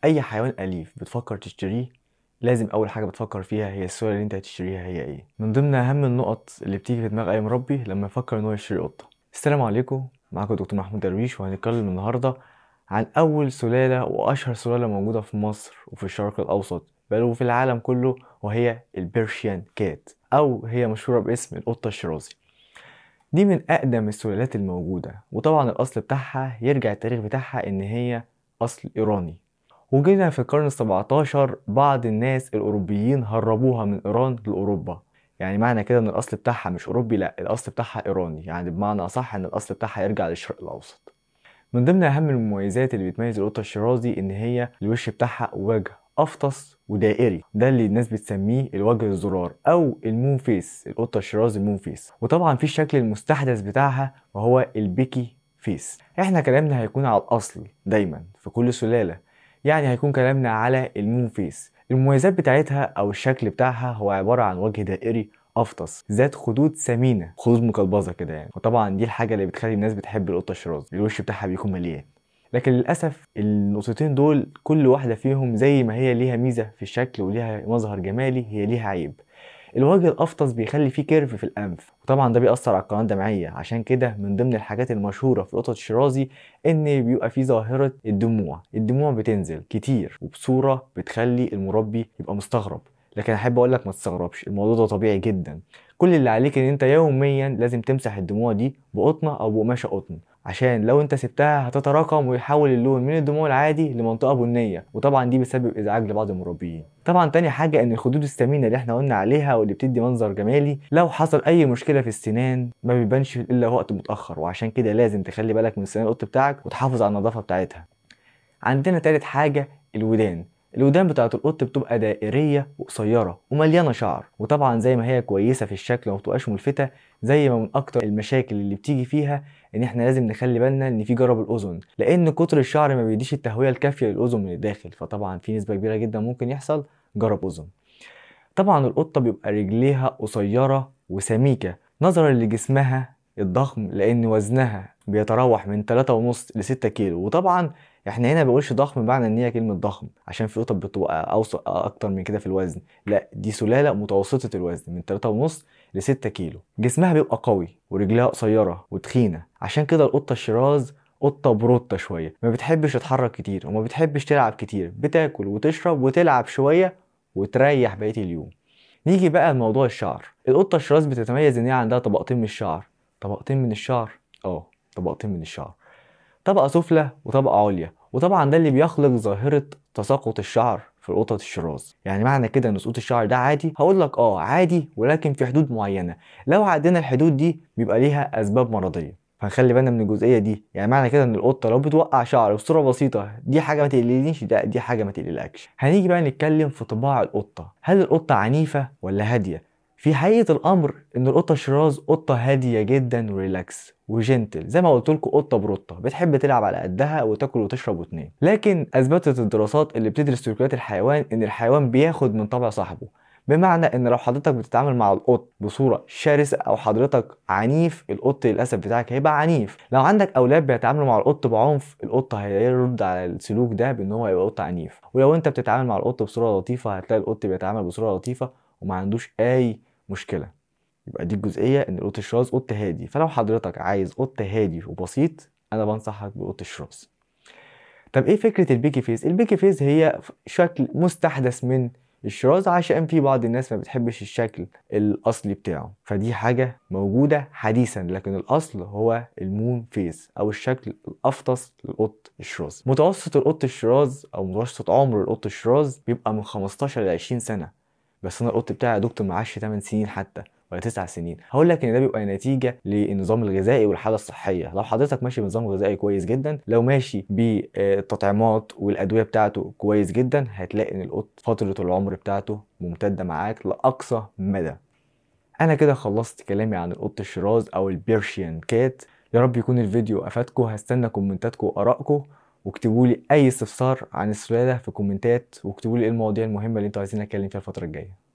اي حيوان اليف بتفكر تشتريه لازم اول حاجه بتفكر فيها هي السؤال اللي انت هتشتريها هي ايه. من ضمن اهم النقط اللي بتيجي في دماغ اي مربي لما يفكر ان هو يشتري قطه. السلام عليكم، معاكم دكتور محمود درويش، وهنتكلم النهارده عن اول سلاله واشهر سلاله موجوده في مصر وفي الشرق الاوسط بل وفي العالم كله، وهي البيرشيان كات، او هي مشهوره باسم القطه الشيرازي. دي من اقدم السلالات الموجوده، وطبعا الاصل بتاعها يرجع التاريخ بتاعها ان هي اصل ايراني. وجينا في القرن السبعتاشر بعض الناس الأوروبيين هربوها من إيران لأوروبا. يعني معنى كده إن الأصل بتاعها مش أوروبي، لأ الأصل بتاعها إيراني، يعني بمعنى أصح إن الأصل بتاعها يرجع للشرق الأوسط. من ضمن أهم المميزات اللي بتميز القطة الشيرازي إن هي الوش بتاعها وجه أفطس ودائري، ده اللي الناس بتسميه الوجه الزرار أو المون فيس. القطة الشيرازي المون فيس. وطبعا في الشكل المستحدث بتاعها وهو البيكي فيس. احنا كلامنا هيكون على الأصل دايما في كل سلالة، يعني هيكون كلامنا على المون فيس. المميزات بتاعتها او الشكل بتاعها هو عبارة عن وجه دائري افطس ذات خدود ثمينة، خدود مقلبظة كده يعني. وطبعا دي الحاجة اللي بتخلي الناس بتحب القطة الشيرازي، الوش بتاعها بيكون مليان. لكن للأسف النقطتين دول كل واحدة فيهم زي ما هي ليها ميزة في الشكل وليها مظهر جمالي هي ليها عيب. الوجه الافطس بيخلي فيه كيرف في الانف، وطبعا ده بيأثر على القناه الدمعيه. عشان كده من ضمن الحاجات المشهوره في القطط الشيرازي ان بيبقى فيه ظاهره الدموع بتنزل كتير وبصوره بتخلي المربي يبقى مستغرب. لكن احب اقول لك ما تستغربش، الموضوع ده طبيعي جدا. كل اللي عليك ان انت يوميا لازم تمسح الدموع دي بقطنه او بقماشه قطن، عشان لو انت سبتها هتتراكم ويحول اللون من الدموع العادي لمنطقه بنيه، وطبعا دي بتسبب ازعاج لبعض المربيين. طبعا تاني حاجه ان الخدود الثمينه اللي احنا قلنا عليها واللي بتدي منظر جمالي، لو حصل اي مشكله في السنان ما بيبانش الا وقت متاخر، وعشان كده لازم تخلي بالك من سنان القط بتاعك وتحافظ على النظافه بتاعتها. عندنا تالت حاجة الودان. الودان بتاعت القط بتبقى دائرية وقصيرة ومليانة شعر، وطبعا زي ما هي كويسة في الشكل وما بتبقاش ملفتة، زي ما من أكتر المشاكل اللي بتيجي فيها إن إحنا لازم نخلي بالنا إن في جرب الأذن، لأن كتر الشعر ما بيديش التهوية الكافية للأذن من الداخل، فطبعا في نسبة كبيرة جدا ممكن يحصل جرب أذن. طبعا القطة بيبقى رجليها قصيرة وسميكة نظرا لجسمها الضخم، لأن وزنها بيتراوح من 3.5 ل6 كيلو. وطبعا احنا هنا بقولش ضخم بمعنى ان هي كلمة ضخم، عشان في قطط بتبقى اوسط اكتر من كده في الوزن، لا دي سلالة متوسطة الوزن من 3.5 ل6 كيلو. جسمها بيبقى قوي ورجلها قصيرة وتخينة، عشان كده القطة الشيراز قطة بروتة شوية، ما بتحبش تتحرك كتير وما بتحبش تلعب كتير، بتاكل وتشرب وتلعب شوية وتريح بقية اليوم. نيجي بقى لموضوع الشعر. القطة الشراس بتتميز ان هي عندها طبقتين من الشعر. طبقتين من الشعر، اه طبقتين من الشعر، طبقة سفلى وطبقة عليا. وطبعا ده اللي بيخلق ظاهرة تساقط الشعر في القطط الشراس. يعني معنى كده ان سقوط الشعر ده عادي؟ هقول لك اه عادي، ولكن في حدود معينة. لو عدينا الحدود دي بيبقى ليها اسباب مرضية، فنخلي بالنا من الجزئيه دي. يعني معنى كده ان القطه لو بتوقع شعر بصوره بسيطه دي حاجه ما تقلقنيش، دي حاجه ما تقلقكش. هنيجي بقى نتكلم في طباع القطه. هل القطه عنيفه ولا هاديه؟ في حقيقه الامر ان القطه الشراز قطه هاديه جدا وريلاكس وجنتل، زي ما قلت لكم قطه بروطه بتحب تلعب على قدها وتاكل وتشرب وتنام. لكن اثبتت الدراسات اللي بتدرس سلوكيات الحيوان ان الحيوان بياخد من طبع صاحبه. بمعنى ان لو حضرتك بتتعامل مع القط بصوره شرسه او حضرتك عنيف، القط للاسف بتاعك هيبقى عنيف. لو عندك اولاد بيتعاملوا مع القط بعنف، القط هيرد على السلوك ده بان هو يبقى قط عنيف. ولو انت بتتعامل مع القط بصوره لطيفه هتلاقي القط بيتعامل بصوره لطيفه وما عندوش اي مشكله. يبقى دي الجزئيه ان القط الشراس قط هادي. فلو حضرتك عايز قط هادي وبسيط انا بنصحك بقط الشراس. طب ايه فكرة البيكي فيس؟ البيكي فيس هي شكل مستحدث من الشراز، عشان في بعض الناس ما بتحبش الشكل الاصلي بتاعه، فدي حاجة موجودة حديثا، لكن الاصل هو المون فيس او الشكل الافطس للقط الشراز. متوسط القط الشراز او متوسط عمر القط الشراز بيبقى من 15 ل 20 سنة. بس انا القط بتاعي يا دكتور معاش 8 سنين حتى ولا 9 سنين. هقول لك ان ده بيبقى نتيجه للنظام الغذائي والحاله الصحيه. لو حضرتك ماشي بنظام غذائي كويس جدا، لو ماشي بالتطعيمات والادويه بتاعته كويس جدا، هتلاقي ان القط فتره العمر بتاعته ممتده معاك لاقصى مدى. انا كده خلصت كلامي عن القط الشراز او البيرشيان كات. يا رب يكون الفيديو افادكم. هستنى كومنتاتكم وارائكم، واكتبوا لي اي استفسار عن السلاله في كومنتات، واكتبوا لي ايه المواضيع المهمه اللي انتوا عايزين اتكلم فيها الفتره الجايه.